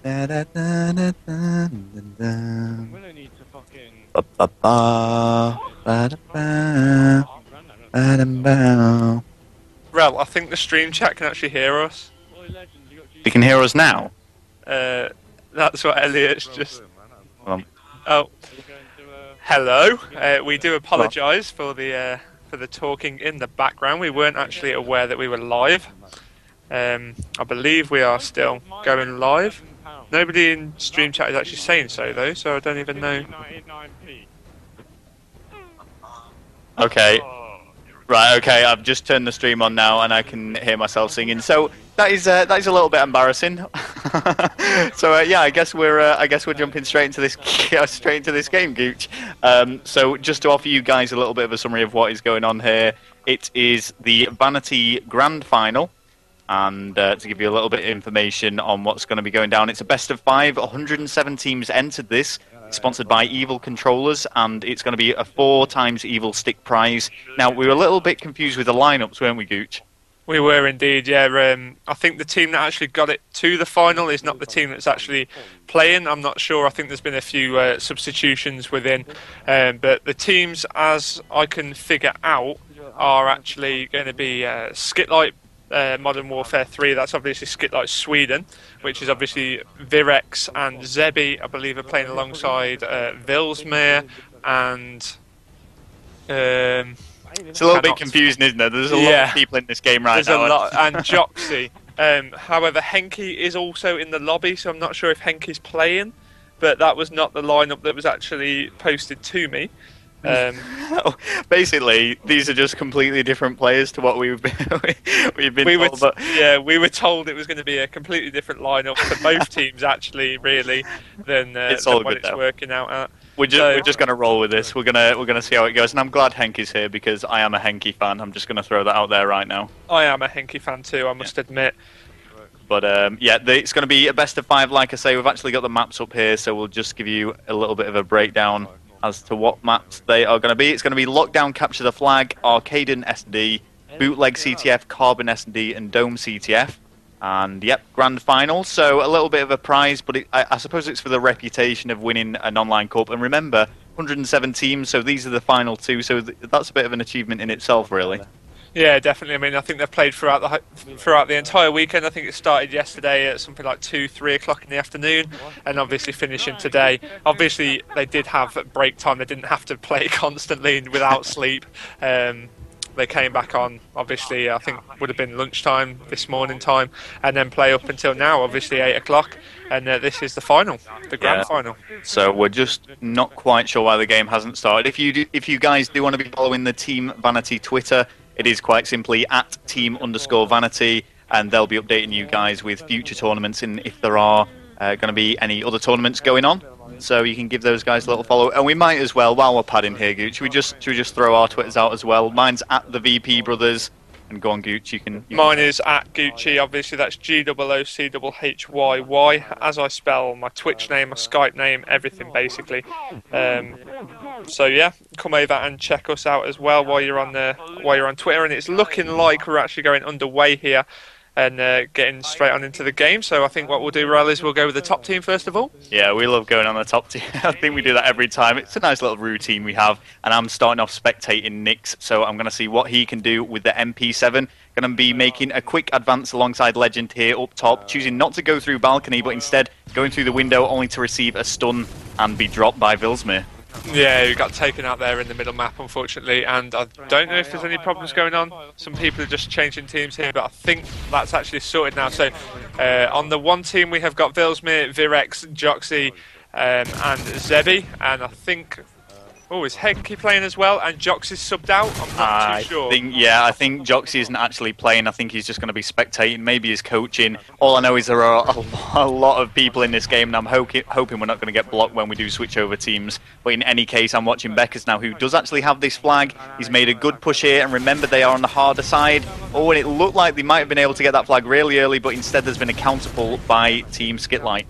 Da, da, da, da, da, da. Willow needs to fucking. Ba, ba, ba, ba, da, ba, ba, da, ba. Rel, I think the stream chat can actually hear us. Oi, legend, you got You can hear us now. That's what Elliot's just. Hold on. Oh, going to, hello. We do apologise for the talking in the background. We weren't actually aware that we were live. I believe we are still going live. Nobody in stream chat is actually saying so though, so I don't even know. 99p. Okay. Right, okay, I've just turned the stream on now and I can hear myself singing. So that is a little bit embarrassing. So yeah, I guess we're jumping straight into this game, Gooch. So just to offer you guys a little bit of a summary of what is going on here, it is the Vanity Grand Final. And to give you a little bit of information on what's going to be going down, it's a best of 5. 107 teams entered this. It's sponsored by Evil Controllers, and it's going to be a 4 times Evil Stick prize. Now, we were a little bit confused with the lineups, weren't we, Gooch? We were indeed, yeah. I think the team that actually got it to the final is not the team that's actually playing. I'm not sure. I think there's been a few substitutions within. But the teams, as I can figure out, are actually going to be SkitLite. Modern Warfare 3, that's obviously SkitLite Sweden, which is obviously Virex and Zebi, I believe, are playing alongside Vilsmere and... it's a little bit confusing, isn't it? There's a lot of people in this game right now. There's a lot, and GoDz. However, Henke is also in the lobby, so I'm not sure if Henke's playing, but that was not the lineup that was actually posted to me. Basically, these are just completely different players to what we've been told. But yeah, we were told it was going to be a completely different lineup for both teams, actually, really, than what it's working out at. We're just going to roll with this. We're gonna see how it goes, and I'm glad Henke's here because I am a Henke fan. I'm just going to throw that out there right now. I am a Henke fan too, I must admit. But yeah, it's going to be a best of 5. Like I say, we've actually got the maps up here, so we'll just give you a little bit of a breakdown as to what maps they are going to be. It's going to be Lockdown, Capture the Flag, Arcaden SD, Bootleg CTF, Carbon SD, and Dome CTF. And yep, Grand Final. So a little bit of a prize, but I suppose it's for the reputation of winning an online cup. And remember, 107 teams, so these are the final 2. So that's a bit of an achievement in itself, really. Yeah, definitely. I mean, I think they've played throughout the entire weekend. I think it started yesterday at something like 2-3 o'clock in the afternoon, and obviously finishing today. Obviously, they did have break time. They didn't have to play constantly without sleep. They came back on, obviously, I think would have been lunchtime this morning time, and then play up until now, obviously 8 o'clock. And this is the final, the grand final. So we're just not quite sure why the game hasn't started. If you guys do want to be following the Team Vanity Twitter, it is quite simply at @team_Vanity, and they'll be updating you guys with future tournaments and if there are going to be any other tournaments going on. So you can give those guys a little follow. And we might as well, while we're padding here, Gooch, should we just throw our Twitters out as well? Mine's at the VP Brothers. And go on, Gooch, you can... Mine is at Goochhyy, obviously that's GOOCHYY, as I spell my Twitch name, my Skype name, everything basically. So yeah, come over and check us out as well while you're on Twitter, and it's looking like we're actually going underway here and getting straight on into the game. So I think what we'll do, Rel, is we'll go with the top team first of all. Yeah, we love going on the top team. I think we do that every time. It's a nice little routine we have, and I'm starting off spectating Nix, so I'm going to see what he can do with the MP7. Going to be making a quick advance alongside Legend here up top, choosing not to go through balcony, but instead going through the window only to receive a stun and be dropped by Vilsmere. Yeah, we got taken out there in the middle map, unfortunately, and I don't know if there's any problems going on. Some people are just changing teams here, but I think that's actually sorted now. So on the one team we have got Vilsmere, Virex, GoDz, and Zebi, and I think... Oh, is Henke playing as well? And GoDz is subbed out? I'm not too sure. I think GoDz isn't actually playing. I think he's just going to be spectating. Maybe he's coaching. All I know is there are a lot of people in this game, and I'm hoping we're not going to get blocked when we do switch over teams. But in any case, I'm watching Beckers now, who does actually have this flag. He's made a good push here, and remember, they are on the harder side. Oh, and it looked like they might have been able to get that flag really early, but instead there's been a counterpull by Team SkitLite.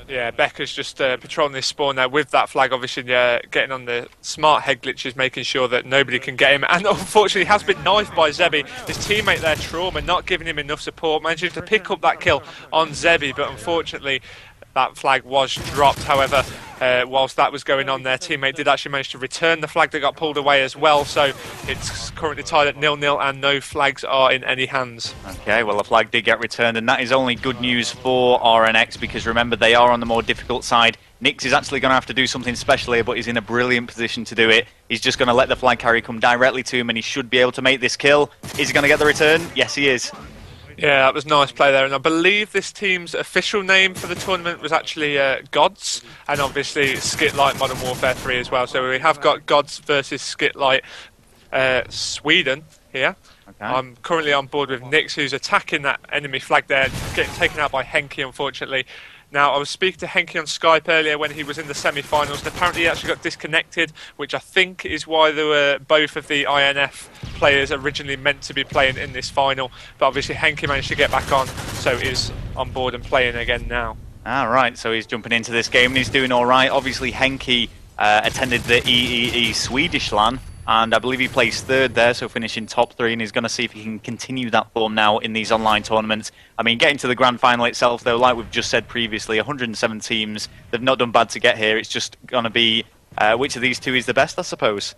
Yeah, Becker's just patrolling this spawn there with that flag, obviously getting on the smart head glitches, making sure that nobody can get him. And unfortunately, has been knifed by Zebi. His teammate there, Trauma, not giving him enough support, managing to pick up that kill on Zebi, but unfortunately, that flag was dropped. However, whilst that was going on, their teammate did actually manage to return the flag that got pulled away as well. So it's currently tied at 0-0 and no flags are in any hands. Okay, well, the flag did get returned, and that is only good news for RNX, because remember, they are on the more difficult side. Nix is actually going to have to do something special here, but he's in a brilliant position to do it. He's just going to let the flag carrier come directly to him, and he should be able to make this kill. Is he going to get the return? Yes, he is. Yeah, that was nice play there, and I believe this team's official name for the tournament was actually GoDz, and obviously SkitLite Modern Warfare 3 as well. So we have got GoDz versus SkitLite Sweden here. Okay. I'm currently on board with Nix, who's attacking that enemy flag there, getting taken out by Henky, unfortunately. Now, I was speaking to Henky on Skype earlier when he was in the semi-finals, and apparently he actually got disconnected, which I think is why there were both of the INF players originally meant to be playing in this final. But obviously Henky managed to get back on, so is on board and playing again now. Right, so he's jumping into this game and he's doing all right. Obviously, Henky attended the EEE Swedish LAN, and I believe he placed third there, so finishing top 3, and he's going to see if he can continue that form now in these online tournaments. I mean, getting to the grand final itself, though, like we've just said previously, 107 teams, they've not done bad to get here. It's just going to be which of these two is the best, I suppose.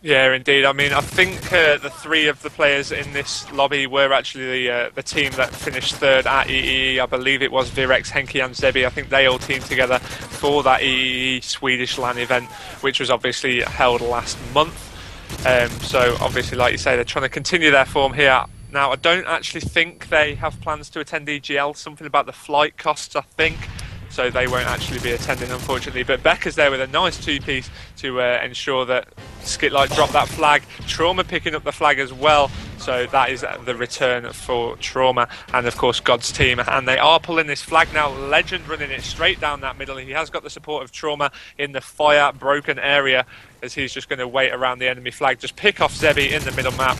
Yeah, indeed. I mean, I think the 3 of the players in this lobby were actually the team that finished third at EEE. I believe it was Virex, Henky and Zebi. I think they all teamed together for that EEE Swedish LAN event, which was obviously held last month. So obviously, like you say, they're trying to continue their form here. Now, I don't actually think they have plans to attend EGL. Something about the flight costs, I think. So they won't actually be attending, unfortunately. But Becca's there with a nice 2-piece to ensure that SkitLite drop that flag. Trauma picking up the flag as well. So that is the return for Trauma and, of course, GoDz team. And they are pulling this flag now. Legend running it straight down that middle. He has got the support of Trauma in the fire broken area, as he's just going to wait around the enemy flag. Just pick off Zebi in the middle map.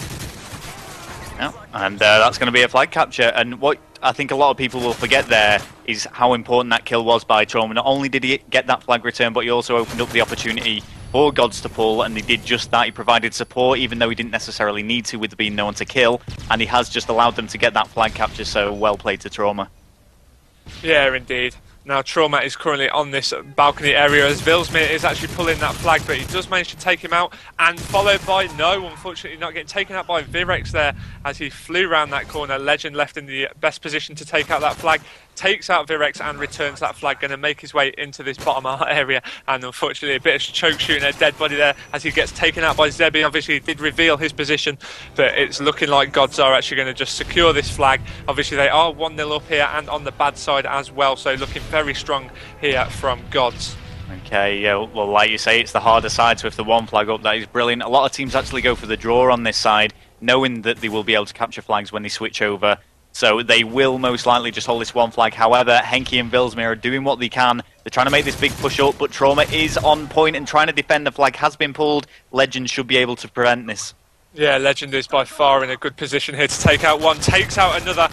Yeah, and that's going to be a flag capture. And what I think a lot of people will forget there is how important that kill was by Trauma. Not only did he get that flag return, but he also opened up the opportunity for GoDz to pull, and he did just that. He provided support, even though he didn't necessarily need to, with being no one to kill, and he has just allowed them to get that flag capture, so well played to Trauma. Yeah, indeed. Now, Trauma is currently on this balcony area as Vilsmir is actually pulling that flag, but he does manage to take him out, and followed by unfortunately not getting taken out by Virex there as he flew around that corner. Legend left in the best position to take out that flag, takes out Virex and returns that flag, going to make his way into this bottom area, and unfortunately a bit of choke shooting a dead body there as he gets taken out by Zebi. Obviously he did reveal his position, but it's looking like GoDz are actually going to just secure this flag. Obviously they are 1-0 up here and on the bad side as well, so looking very strong here from GoDz. Okay, yeah, well, like you say, it's the harder side, so if the 1 flag up, that is brilliant. A lot of teams actually go for the draw on this side, knowing that they will be able to capture flags when they switch over. So they will most likely just hold this 1 flag. However, Henky and Vilsmir are doing what they can. They're trying to make this big push up, but Trauma is on point and trying to defend. The flag has been pulled. Legend should be able to prevent this. Yeah, Legend is by far in a good position here to take out one. Takes out another.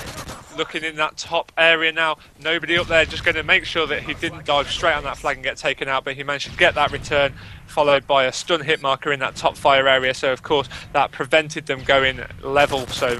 Looking in that top area now, nobody up there, just going to make sure that he didn't dive straight on that flag and get taken out, but he managed to get that return, followed by a stun hit marker in that top fire area, so of course that prevented them going level. So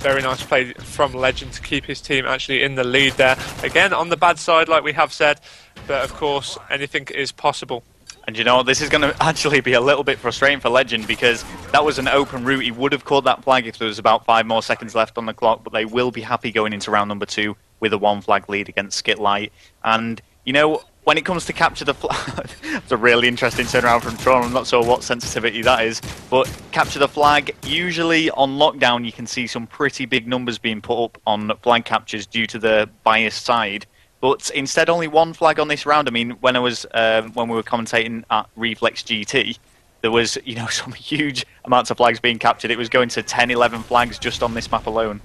very nice play from Legend to keep his team actually in the lead there. Again, on the bad side, like we have said, but of course anything is possible. And you know what, this is going to actually be a little bit frustrating for Legend, because that was an open route. He would have caught that flag if there was about 5 more seconds left on the clock, but they will be happy going into round number 2 with a 1 flag lead against SkitLite. And, you know, when it comes to capture the flag, it's a really interesting turnaround from Trauma. I'm not sure what sensitivity that is, but capture the flag, usually on lockdown you can see some pretty big numbers being put up on flag captures due to the biased side. But instead, only 1 flag on this round. I mean, when we were commentating at Reflex GT, there was, you know, some huge amounts of flags being captured. It was going to 10, 11 flags just on this map alone.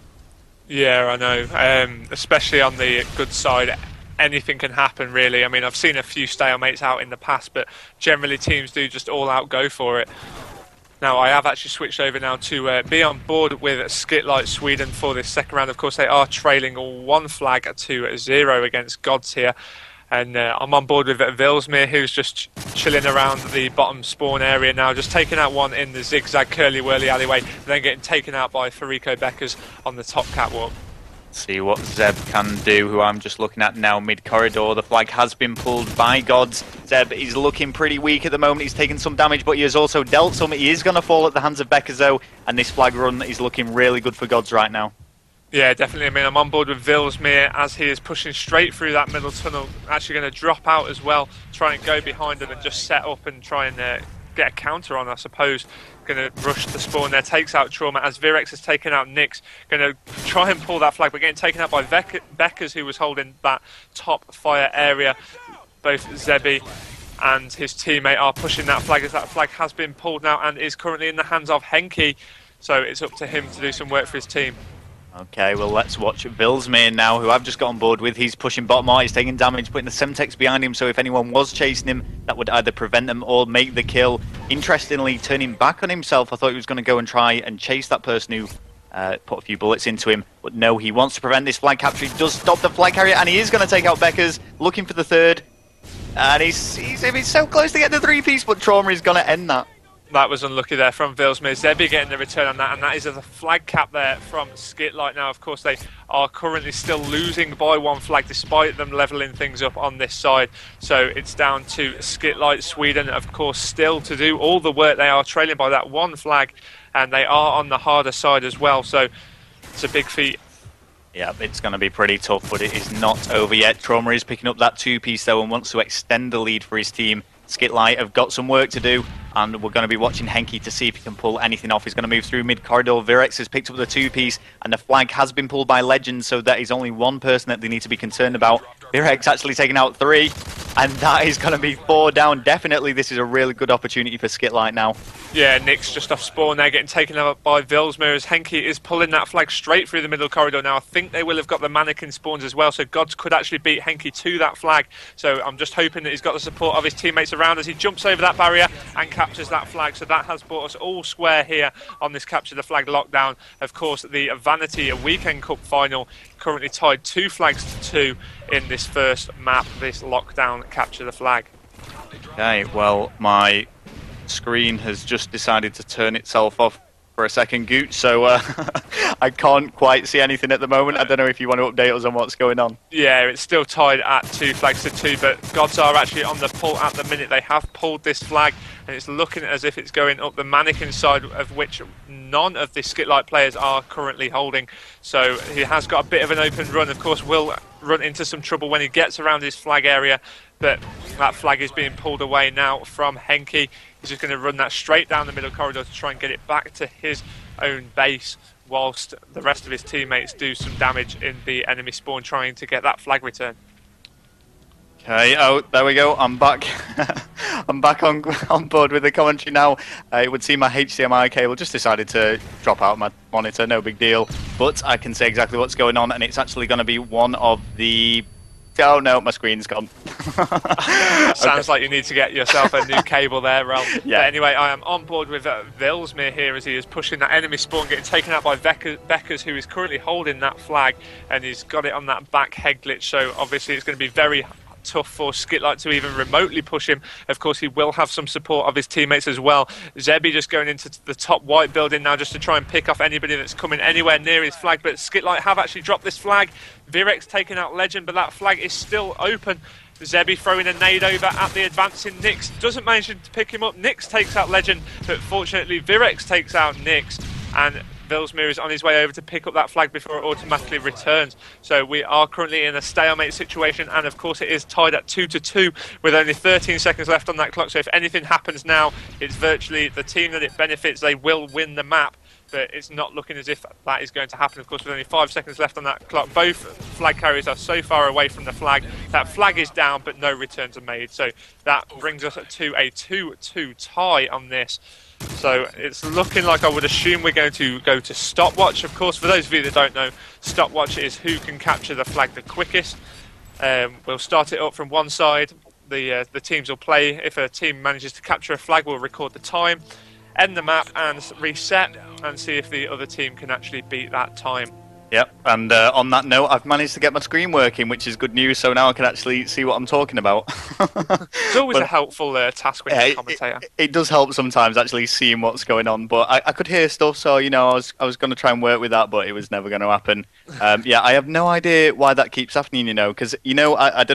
Yeah, I know. Especially on the good side, anything can happen, really. I mean, I've seen a few stalemates out in the past, but generally teams do just all out go for it. Now, I have actually switched over now to be on board with SkitLite Sweden for this second round. Of course, they are trailing 1 flag to 0 against GoDz here. And I'm on board with Vilsmir, who's just chilling around the bottom spawn area now, just taking out one in the zigzag curly-whirly alleyway, and then getting taken out by Farico Beckers on the top catwalk. See what Zeb can do, who I'm just looking at now mid-corridor. The flag has been pulled by GoDz. Zeb is looking pretty weak at the moment. He's taken some damage, but he has also dealt some. He is going to fall at the hands of Beckers, though, and this flag run is looking really good for GoDz right now. Yeah, definitely. I mean, I'm on board with Vilsmere as he is pushing straight through that middle tunnel. Actually going to drop out as well, try and go behind him and just set up and try and get a counter on, I suppose. Going to rush the spawn there, takes out Trauma as Virex has taken out Nyx. Going to try and pull that flag, but getting taken out by Beckers, who was holding that top fire area. Both Zebi and his teammate are pushing that flag as that flag has been pulled now and is currently in the hands of Henke. So it's up to him to do some work for his team. Okay, well, let's watch Vilsmere now, who I've just got on board with. He's pushing bottom art, he's taking damage, putting the Semtex behind him, so if anyone was chasing him, that would either prevent them or make the kill. Interestingly, turning back on himself, I thought he was going to go and try and chase that person who put a few bullets into him, but no, he wants to prevent this flag capture. He does stop the flag carrier, and he is going to take out Beckers, looking for the third. And he's so close to get the three-piece, but Trauma is going to end that. That was unlucky there from Vilsmere. Zebi getting the return on that, and that is a flag cap there from SkitLite. Now, of course, they are currently still losing by one flag despite them levelling things up on this side. So it's down to SkitLite Sweden, of course, still to do all the work. They are trailing by that one flag, and they are on the harder side as well. So it's a big feat. Yeah, it's going to be pretty tough, but it is not over yet. Trauma is picking up that two-piece, though, and wants to extend the lead for his team. SkitLite have got some work to do, and we're going to be watching Henke to see if he can pull anything off. He's going to move through mid-corridor. Virex has picked up the two-piece, and the flag has been pulled by Legend, so that is only one person that they need to be concerned about. Virex actually taking out 3, and that is going to be 4 down. Definitely, this is a really good opportunity for SkitLite now. Yeah, Nyx just off spawn there, getting taken out by Vilsmere as Henke is pulling that flag straight through the middle corridor now. I think they will have got the mannequin spawns as well, so GoDz could actually beat Henke to that flag. So I'm just hoping that he's got the support of his teammates around as he jumps over that barrier and captures that flag. So that has brought us all square here on this Capture the Flag lockdown. Of course, the Vanity Weekend Cup final currently tied 2 flags to 2 in this first map, this lockdown Capture the Flag. Okay, well, my screen has just decided to turn itself off for a second, Gooch, so I can't quite see anything at the moment. I don't know if you want to update us on what's going on. Yeah, it's still tied at 2 flags to 2, but GoDz are actually on the pull at the minute. They have pulled this flag, and it's looking as if it's going up the mannequin side, of which none of the SkitLite players are currently holding. So he has got a bit of an open run. Of course, will run into some trouble when he gets around his flag area, but that flag is being pulled away now from Henke. He's just going to run that straight down the middle corridor to try and get it back to his own base, whilst the rest of his teammates do some damage in the enemy spawn trying to get that flag return. Okay, oh, there we go. I'm back. I'm back on board with the commentary now. It would seem my HDMI cable just decided to drop out my monitor. No big deal. But I can say exactly what's going on, and it's actually going to be one of the... Oh no, my screen's gone. Sounds like you need to get yourself a new cable there, Rel. Yeah. But anyway, I am on board with Vilsmere here as he is pushing that enemy spawn, getting taken out by Beckers, who is currently holding that flag, and he's got it on that back head glitch. So obviously it's going to be very tough for SkitLite to even remotely push him. Of course, he will have some support of his teammates as well. Zebi just going into the top white building now just to try and pick off anybody that's coming anywhere near his flag, but SkitLite have actually dropped this flag. Virex taking out Legend, but that flag is still open. Zebi throwing a nade over at the advancing Nyx, doesn't manage to pick him up. Nyx takes out Legend, but fortunately Virex takes out Nyx, and Vilsmere is on his way over to pick up that flag before it automatically returns. So we are currently in a stalemate situation, and of course it is tied at 2-2 with only 13 seconds left on that clock. So if anything happens now, it's virtually the team that it benefits. They will win the map, but it's not looking as if that is going to happen. Of course, with only 5 seconds left on that clock, both flag carriers are so far away from the flag. That flag is down, but no returns are made. So that brings us to a 2-2 tie on this. So it's looking like I would assume we're going to go to stopwatch. Of course, for those of you that don't know, stopwatch is who can capture the flag the quickest. We'll start it up from one side. The teams will play. If a team manages to capture a flag, we'll record the time, end the map and reset, and see if the other team can actually beat that time. Yep, and on that note, I've managed to get my screen working, which is good news, so now I can actually see what I'm talking about. It's always But, a helpful task when you're a commentator. it does help sometimes actually seeing what's going on, but I could hear stuff, so I was going to try and work with that, but it was never going to happen. Yeah, I have no idea why that keeps happening, because I don't